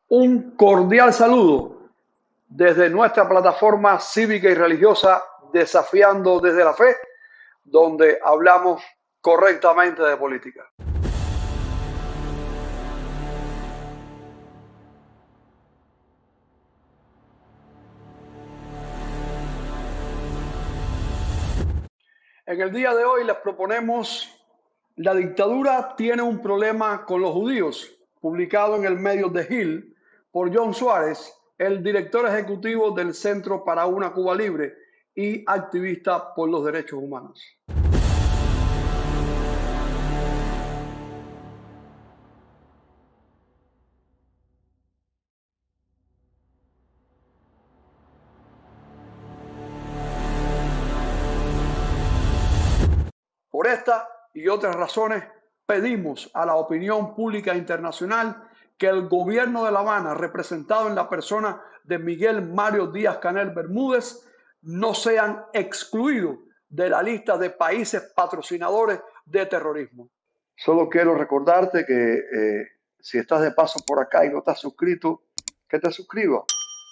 Un cordial saludo desde nuestra plataforma cívica y religiosa Desafiando desde la Fe, donde hablamos correctamente de política. En el día de hoy les proponemos La dictadura tiene un problema con los judíos, publicado en el medio The Hill por John Suárez, el director ejecutivo del Centro para una Cuba Libre y activista por los derechos humanos. Por esta y otras razones, pedimos a la opinión pública internacional que el gobierno de La Habana, representado en la persona de Miguel Mario Díaz-Canel Bermúdez, no sean excluidos de la lista de países patrocinadores de terrorismo. Solo quiero recordarte que si estás de paso por acá y no estás suscrito, que te suscribas.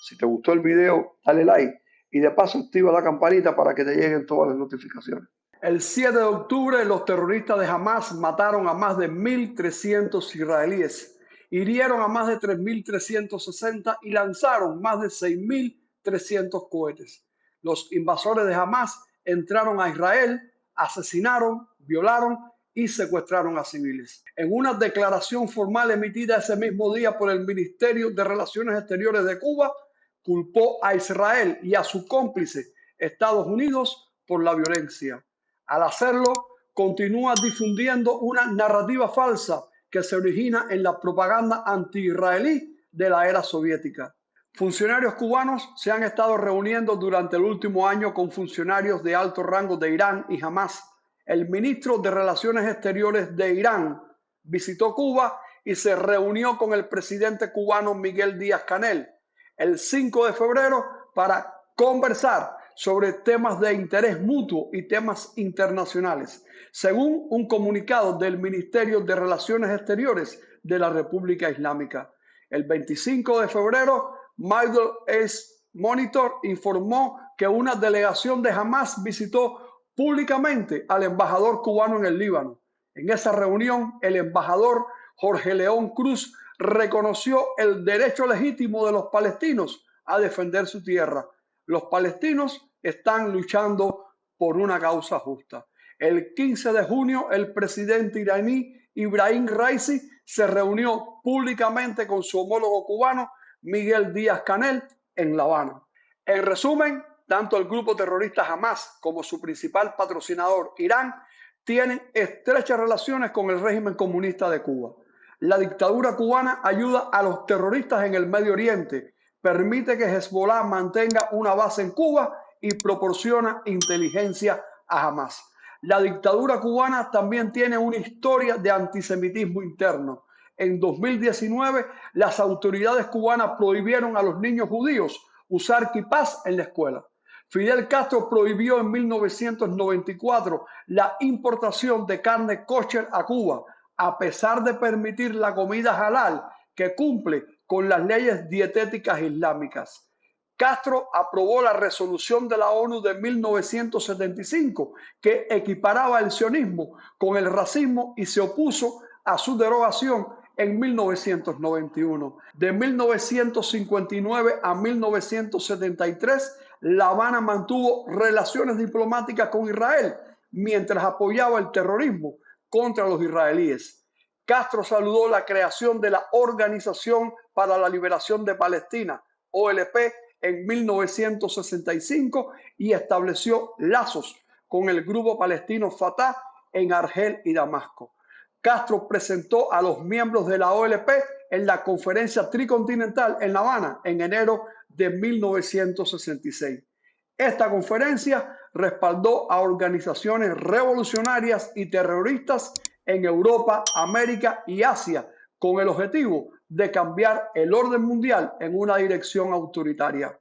Si te gustó el video, dale like y de paso activa la campanita para que te lleguen todas las notificaciones. El 7 de octubre, los terroristas de Hamas mataron a más de 1.300 israelíes, hirieron a más de 3.360 y lanzaron más de 6.300 cohetes. Los invasores de Hamas entraron a Israel, asesinaron, violaron y secuestraron a civiles. En una declaración formal emitida ese mismo día por el Ministerio de Relaciones Exteriores de Cuba, culpó a Israel y a su cómplice, Estados Unidos, por la violencia. Al hacerlo, continúa difundiendo una narrativa falsa que se origina en la propaganda anti-israelí de la era soviética. Funcionarios cubanos se han estado reuniendo durante el último año con funcionarios de alto rango de Irán y Hamas. El ministro de Relaciones Exteriores de Irán visitó Cuba y se reunió con el presidente cubano Miguel Díaz-Canel el 5 de febrero para conversar sobre temas de interés mutuo y temas internacionales, según un comunicado del Ministerio de Relaciones Exteriores de la República Islámica. El 25 de febrero, Middle East Monitor informó que una delegación de Hamas visitó públicamente al embajador cubano en el Líbano. En esa reunión, el embajador Jorge León Cruz reconoció el derecho legítimo de los palestinos a defender su tierra. Los palestinos están luchando por una causa justa. El 15 de junio, el presidente iraní Ibrahim Raisi se reunió públicamente con su homólogo cubano Miguel Díaz-Canel en La Habana. En resumen, tanto el grupo terrorista Hamas como su principal patrocinador, Irán, tienen estrechas relaciones con el régimen comunista de Cuba. La dictadura cubana ayuda a los terroristas en el Medio Oriente, permite que Hezbollah mantenga una base en Cuba y proporciona inteligencia a Hamas. La dictadura cubana también tiene una historia de antisemitismo interno. En 2019, las autoridades cubanas prohibieron a los niños judíos usar kipás en la escuela. Fidel Castro prohibió en 1994 la importación de carne kosher a Cuba, a pesar de permitir la comida halal que cumple con las leyes dietéticas islámicas. Castro aprobó la resolución de la ONU de 1975 que equiparaba el sionismo con el racismo y se opuso a su derogación en 1991. De 1959 a 1973, La Habana mantuvo relaciones diplomáticas con Israel mientras apoyaba el terrorismo contra los israelíes. Castro saludó la creación de la Organización para la Liberación de Palestina, OLP, en 1965 y estableció lazos con el grupo palestino Fatah en Argel y Damasco. Castro presentó a los miembros de la OLP en la Conferencia Tricontinental en La Habana en enero de 1966. Esta conferencia respaldó a organizaciones revolucionarias y terroristas en Europa, América y Asia con el objetivo de cambiar el orden mundial en una dirección autoritaria.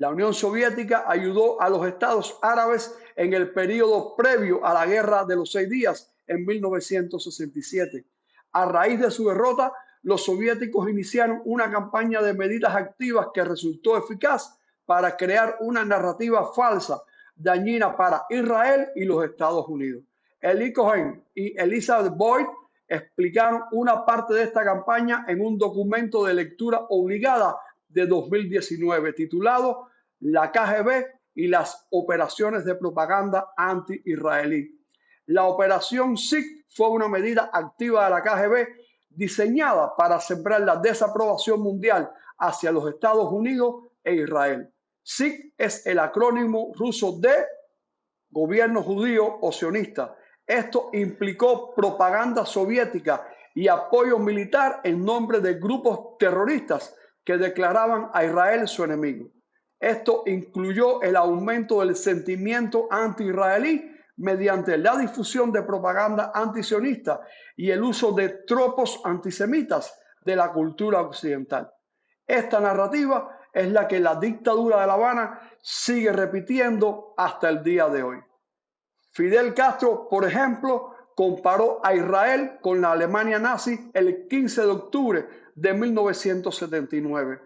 La Unión Soviética ayudó a los estados árabes en el periodo previo a la Guerra de los 6 días en 1967. A raíz de su derrota, los soviéticos iniciaron una campaña de medidas activas que resultó eficaz para crear una narrativa falsa dañina para Israel y los Estados Unidos. Eli Cohen y Elizabeth Boyd explicaron una parte de esta campaña en un documento de lectura obligada de 2019 titulado La KGB y las operaciones de propaganda anti-israelí. La operación SIG fue una medida activa de la KGB diseñada para sembrar la desaprobación mundial hacia los Estados Unidos e Israel. SIG es el acrónimo ruso de gobierno judío o sionista. Esto implicó propaganda soviética y apoyo militar en nombre de grupos terroristas que declaraban a Israel su enemigo. Esto incluyó el aumento del sentimiento anti-israelí mediante la difusión de propaganda antisionista y el uso de tropos antisemitas de la cultura occidental. Esta narrativa es la que la dictadura de La Habana sigue repitiendo hasta el día de hoy. Fidel Castro, por ejemplo, comparó a Israel con la Alemania nazi el 15 de octubre de 1979.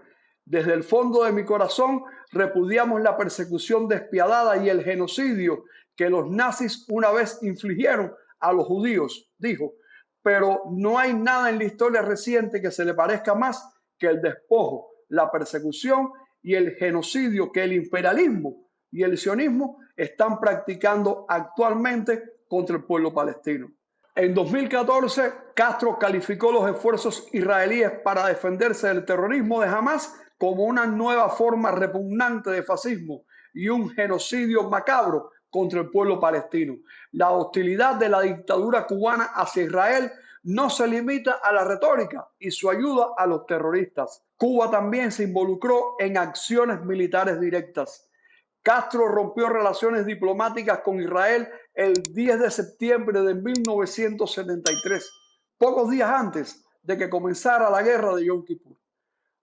Desde el fondo de mi corazón repudiamos la persecución despiadada y el genocidio que los nazis una vez infligieron a los judíos, dijo, pero no hay nada en la historia reciente que se le parezca más que el despojo, la persecución y el genocidio que el imperialismo y el sionismo están practicando actualmente contra el pueblo palestino. En 2014, Castro calificó los esfuerzos israelíes para defenderse del terrorismo de Hamás como una nueva forma repugnante de fascismo y un genocidio macabro contra el pueblo palestino. La hostilidad de la dictadura cubana hacia Israel no se limita a la retórica y su ayuda a los terroristas. Cuba también se involucró en acciones militares directas. Castro rompió relaciones diplomáticas con Israel el 10 de septiembre de 1973, pocos días antes de que comenzara la guerra de Yom Kippur.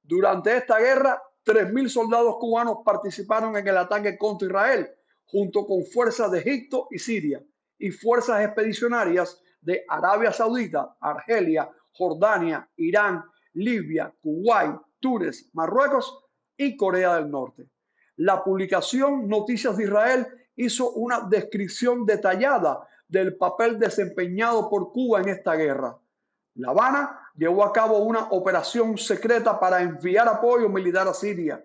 Durante esta guerra, 3.000 soldados cubanos participaron en el ataque contra Israel, junto con fuerzas de Egipto y Siria, y fuerzas expedicionarias de Arabia Saudita, Argelia, Jordania, Irán, Libia, Kuwait, Túnez, Marruecos y Corea del Norte. La publicación Noticias de Israel hizo una descripción detallada del papel desempeñado por Cuba en esta guerra. La Habana llevó a cabo una operación secreta para enviar apoyo militar a Siria.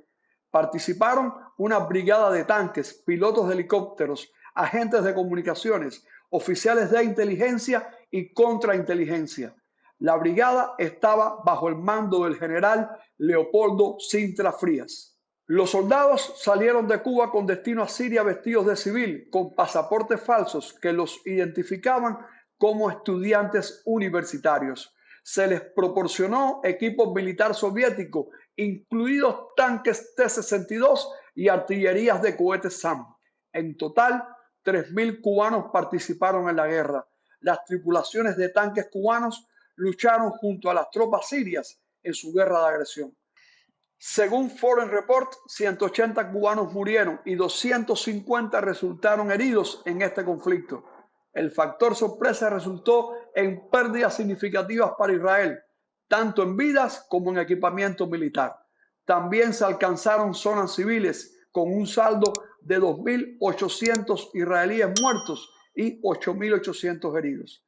Participaron una brigada de tanques, pilotos de helicópteros, agentes de comunicaciones, oficiales de inteligencia y contrainteligencia. La brigada estaba bajo el mando del general Leopoldo Sintra Frías. Los soldados salieron de Cuba con destino a Siria vestidos de civil, con pasaportes falsos que los identificaban como estudiantes universitarios. Se les proporcionó equipo militar soviético, incluidos tanques T-62 y artillerías de cohetes SAM. En total, 3.000 cubanos participaron en la guerra. Las tripulaciones de tanques cubanos lucharon junto a las tropas sirias en su guerra de agresión. Según Foreign Report, 180 cubanos murieron y 250 resultaron heridos en este conflicto. El factor sorpresa resultó en pérdidas significativas para Israel, tanto en vidas como en equipamiento militar. También se alcanzaron zonas civiles con un saldo de 2.800 israelíes muertos y 8.800 heridos.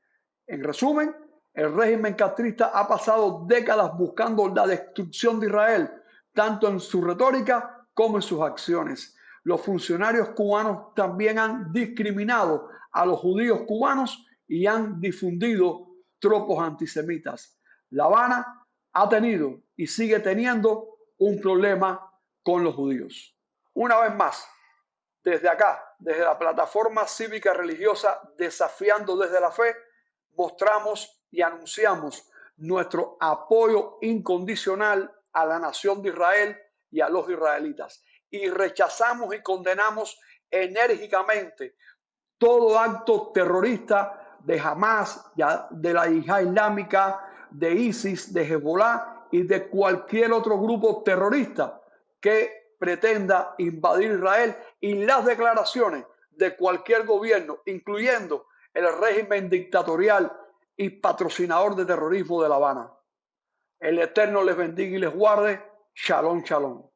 En resumen, el régimen castrista ha pasado décadas buscando la destrucción de Israel, tanto en su retórica como en sus acciones. Los funcionarios cubanos también han discriminado a los judíos cubanos y han difundido tropos antisemitas. La Habana ha tenido y sigue teniendo un problema con los judíos. Una vez más, desde acá, desde la plataforma cívica religiosa Desafiando desde la Fe, mostramos y anunciamos nuestro apoyo incondicional a la nación de Israel y a los israelitas. Y rechazamos y condenamos enérgicamente todo acto terrorista de Hamás, de la Yihad Islámica, de ISIS, de Hezbollah y de cualquier otro grupo terrorista que pretenda invadir Israel y las declaraciones de cualquier gobierno, incluyendo el régimen dictatorial y patrocinador de terrorismo de La Habana. El Eterno les bendiga y les guarde. Shalom, shalom.